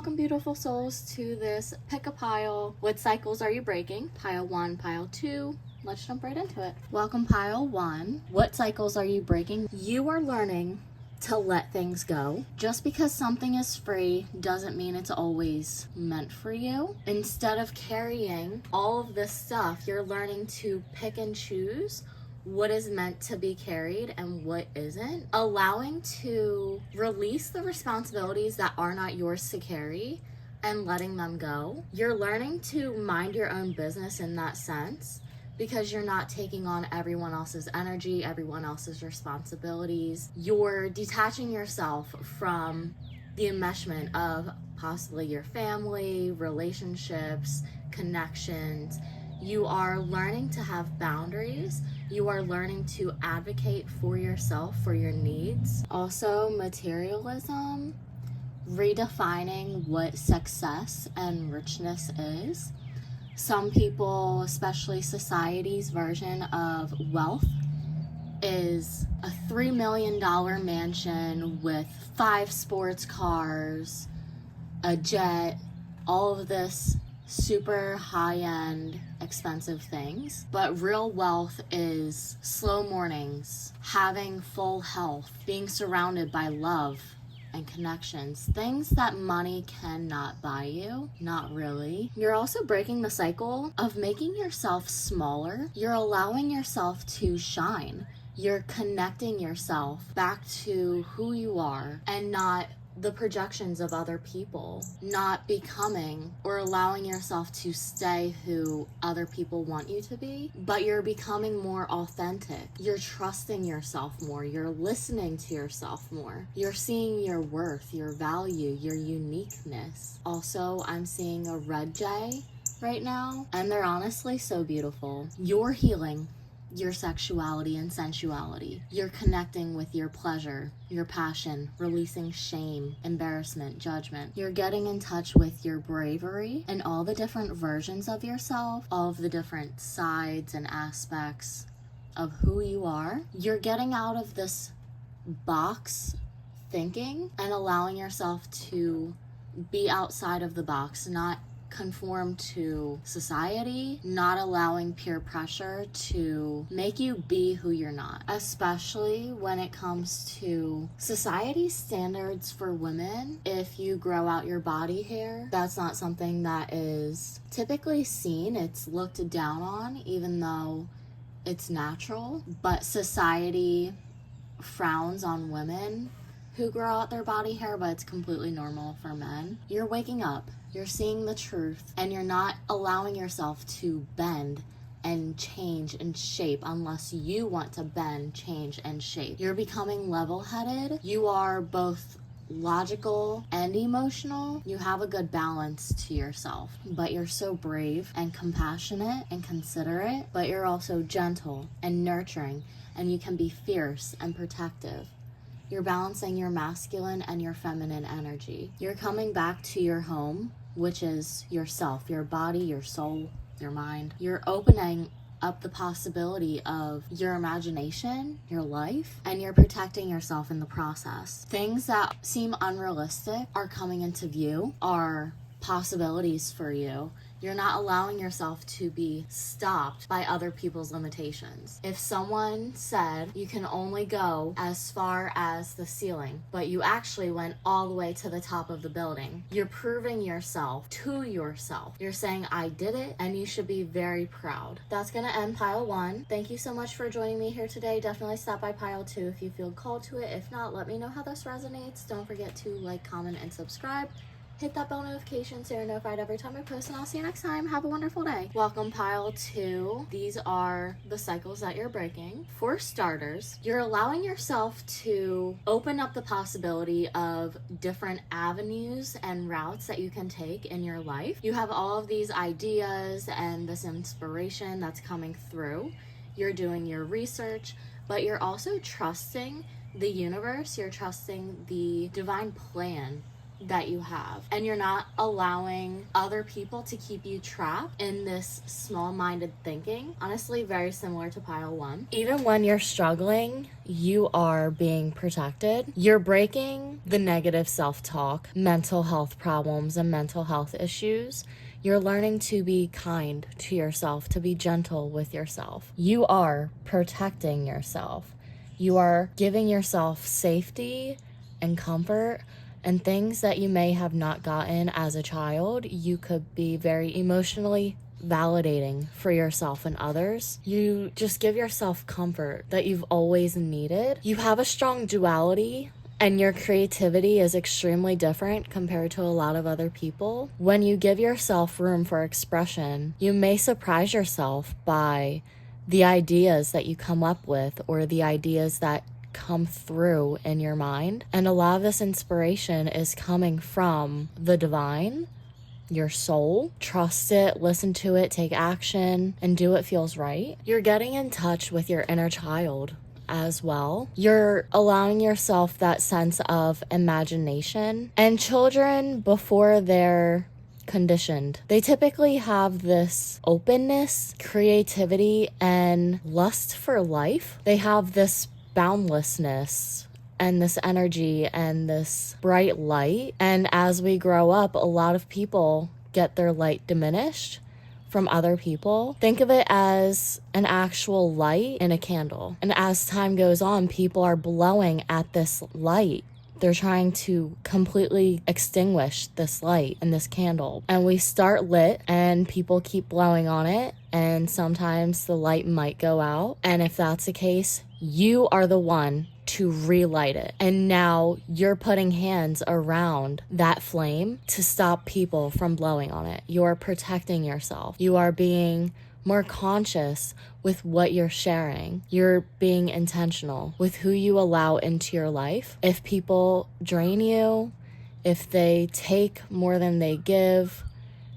Welcome, beautiful souls, to this pick a pile. What cycles are you breaking? Pile 1, pile 2. Let's jump right into it. Welcome, pile 1. What cycles are you breaking? You are learning to let things go. Just because something is free doesn't mean it's always meant for you. Instead of carrying all of this stuff, you're learning to pick and choose what is meant to be carried and what isn't. Allowing to release the responsibilities that are not yours to carry and letting them go. You're learning to mind your own business in that sense, because you're not taking on everyone else's energy, everyone else's responsibilities. You're detaching yourself from the enmeshment of possibly your family, relationships, connections. You are learning to have boundaries. You are learning to advocate for yourself, for your needs. Also, materialism, redefining what success and richness is. Some people, especially society's version of wealth, is a $3 million mansion with 5 sports cars, a jet, all of this super high-end expensive things. But real wealth is slow mornings, having full health, being surrounded by love and connections, things that money cannot buy you. Not really. You're also breaking the cycle of making yourself smaller. You're allowing yourself to shine. You're connecting yourself back to who you are and not the projections of other people, not becoming or allowing yourself to stay who other people want you to be, but you're becoming more authentic. You're trusting yourself more. You're listening to yourself more. You're seeing your worth, your value, your uniqueness. Also, I'm seeing a red jay right now, and they're honestly so beautiful. You're healing your sexuality and sensuality. You're connecting with your pleasure, your passion, releasing shame, embarrassment, judgment. You're getting in touch with your bravery and all the different versions of yourself, all of the different sides and aspects of who you are. You're getting out of this box thinking and allowing yourself to be outside of the box, not conform to society, not allowing peer pressure to make you be who you're not, especially when it comes to society's standards for women. If you grow out your body hair, that's not something that is typically seen. It's looked down on, even though it's natural. But society frowns on women who grow out their body hair, but it's completely normal for men. You're waking up. You're seeing the truth, and you're not allowing yourself to bend and change and shape unless you want to bend, change, and shape. You're becoming level-headed. You are both logical and emotional. You have a good balance to yourself, but you're so brave and compassionate and considerate, but you're also gentle and nurturing, and you can be fierce and protective. You're balancing your masculine and your feminine energy. You're coming back to your home, which is yourself, your body, your soul, your mind. You're opening up the possibility of your imagination, your life, and you're protecting yourself in the process. Things that seem unrealistic are coming into view, are possibilities for you. You're not allowing yourself to be stopped by other people's limitations. If someone said you can only go as far as the ceiling, but you actually went all the way to the top of the building, you're proving yourself to yourself. You're saying, I did it, and you should be very proud. That's gonna end pile 1. Thank you so much for joining me here today. Definitely stop by pile 2 if you feel called to it. If not, let me know how this resonates. Don't forget to like, comment, and subscribe. Hit that bell notification so you're notified every time I post, and I'll see you next time. Have a wonderful day. Welcome, pile 2. These are the cycles that you're breaking. For starters, you're allowing yourself to open up the possibility of different avenues and routes that you can take in your life. You have all of these ideas and this inspiration that's coming through. You're doing your research, but you're also trusting the universe. You're trusting the divine plan that you have, and you're not allowing other people to keep you trapped in this small-minded thinking. Honestly, very similar to pile 1. Even when you're struggling, you are being protected. You're breaking the negative self-talk, mental health problems, and mental health issues. You're learning to be kind to yourself, to be gentle with yourself. You are protecting yourself. You are giving yourself safety and comfort, and things that you may have not gotten as a child. You could be very emotionally validating for yourself and others. You just give yourself comfort that you've always needed. You have a strong duality, and your creativity is extremely different compared to a lot of other people. When you give yourself room for expression, you may surprise yourself by the ideas that you come up with, or the ideas that come through in your mind. And a lot of this inspiration is coming from the divine, your soul. Trust it, listen to it, take action, and do what feels right. You're getting in touch with your inner child as well. You're allowing yourself that sense of imagination. And children, before they're conditioned, they typically have this openness, creativity, and lust for life. They have this boundlessness and this energy and this bright light. And as we grow up, a lot of people get their light diminished from other people. Think of it as an actual light in a candle. And as time goes on, people are blowing at this light. They're trying to completely extinguish this light and this candle. And we start lit and people keep blowing on it, and sometimes the light might go out. And if that's the case, you are the one to relight it. And now you're putting hands around that flame to stop people from blowing on it. You're protecting yourself. You are being more conscious with what you're sharing. You're being intentional with who you allow into your life. If people drain you, if they take more than they give,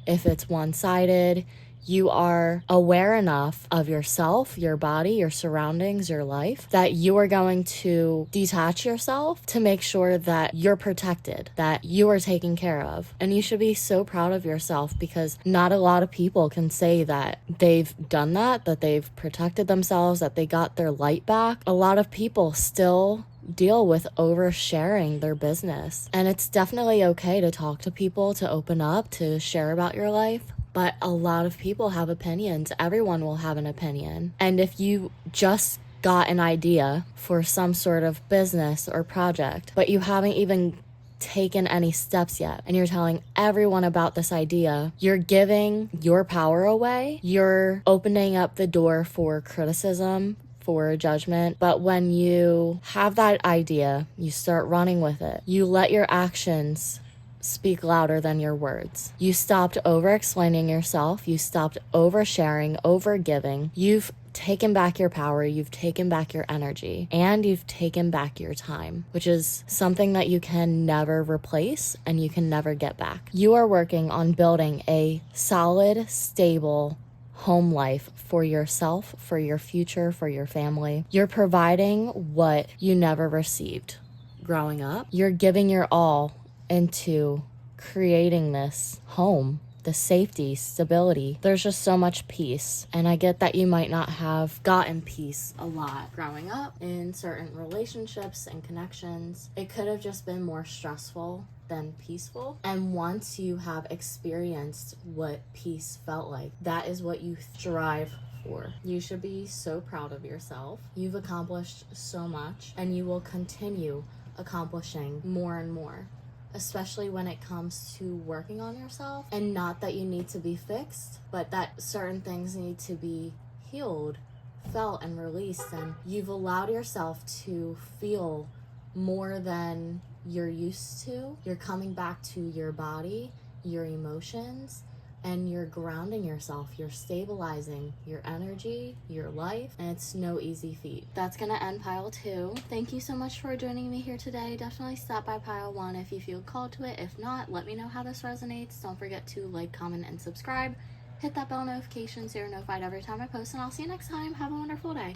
if it's one-sided, you are aware enough of yourself, your body, your surroundings, your life, that you are going to detach yourself to make sure that you're protected, that you are taken care of. And you should be so proud of yourself, because not a lot of people can say that they've done that they've protected themselves, that they got their light back. A lot of people still deal with oversharing their business. And it's definitely okay to talk to people, to open up, to share about your life. But a lot of people have opinions. Everyone will have an opinion. And if you just got an idea for some sort of business or project, but you haven't even taken any steps yet, and you're telling everyone about this idea, you're giving your power away. You're opening up the door for criticism, for judgment. But when you have that idea, you start running with it. You let your actions speak louder than your words. You stopped over-explaining yourself. You stopped oversharing, over-giving. You've taken back your power. You've taken back your energy. And you've taken back your time, which is something that you can never replace and you can never get back. You are working on building a solid, stable home life for yourself, for your future, for your family. You're providing what you never received growing up. You're giving your all into creating this home, the safety, stability. There's just so much peace. And I get that you might not have gotten peace a lot growing up in certain relationships and connections. It could have just been more stressful than peaceful. And once you have experienced what peace felt like, that is what you strive for. You should be so proud of yourself. You've accomplished so much, and you will continue accomplishing more and more, especially when it comes to working on yourself. And not that you need to be fixed, but that certain things need to be healed, felt, and released. And you've allowed yourself to feel more than you're used to. You're coming back to your body, your emotions, and you're grounding yourself. You're stabilizing your energy, your life, and it's no easy feat. That's gonna end pile 2. Thank you so much for joining me here today. Definitely stop by pile 1 if you feel called to it. If not, let me know how this resonates. Don't forget to like, comment, and subscribe. Hit that bell notification so you're notified every time I post, and I'll see you next time. Have a wonderful day.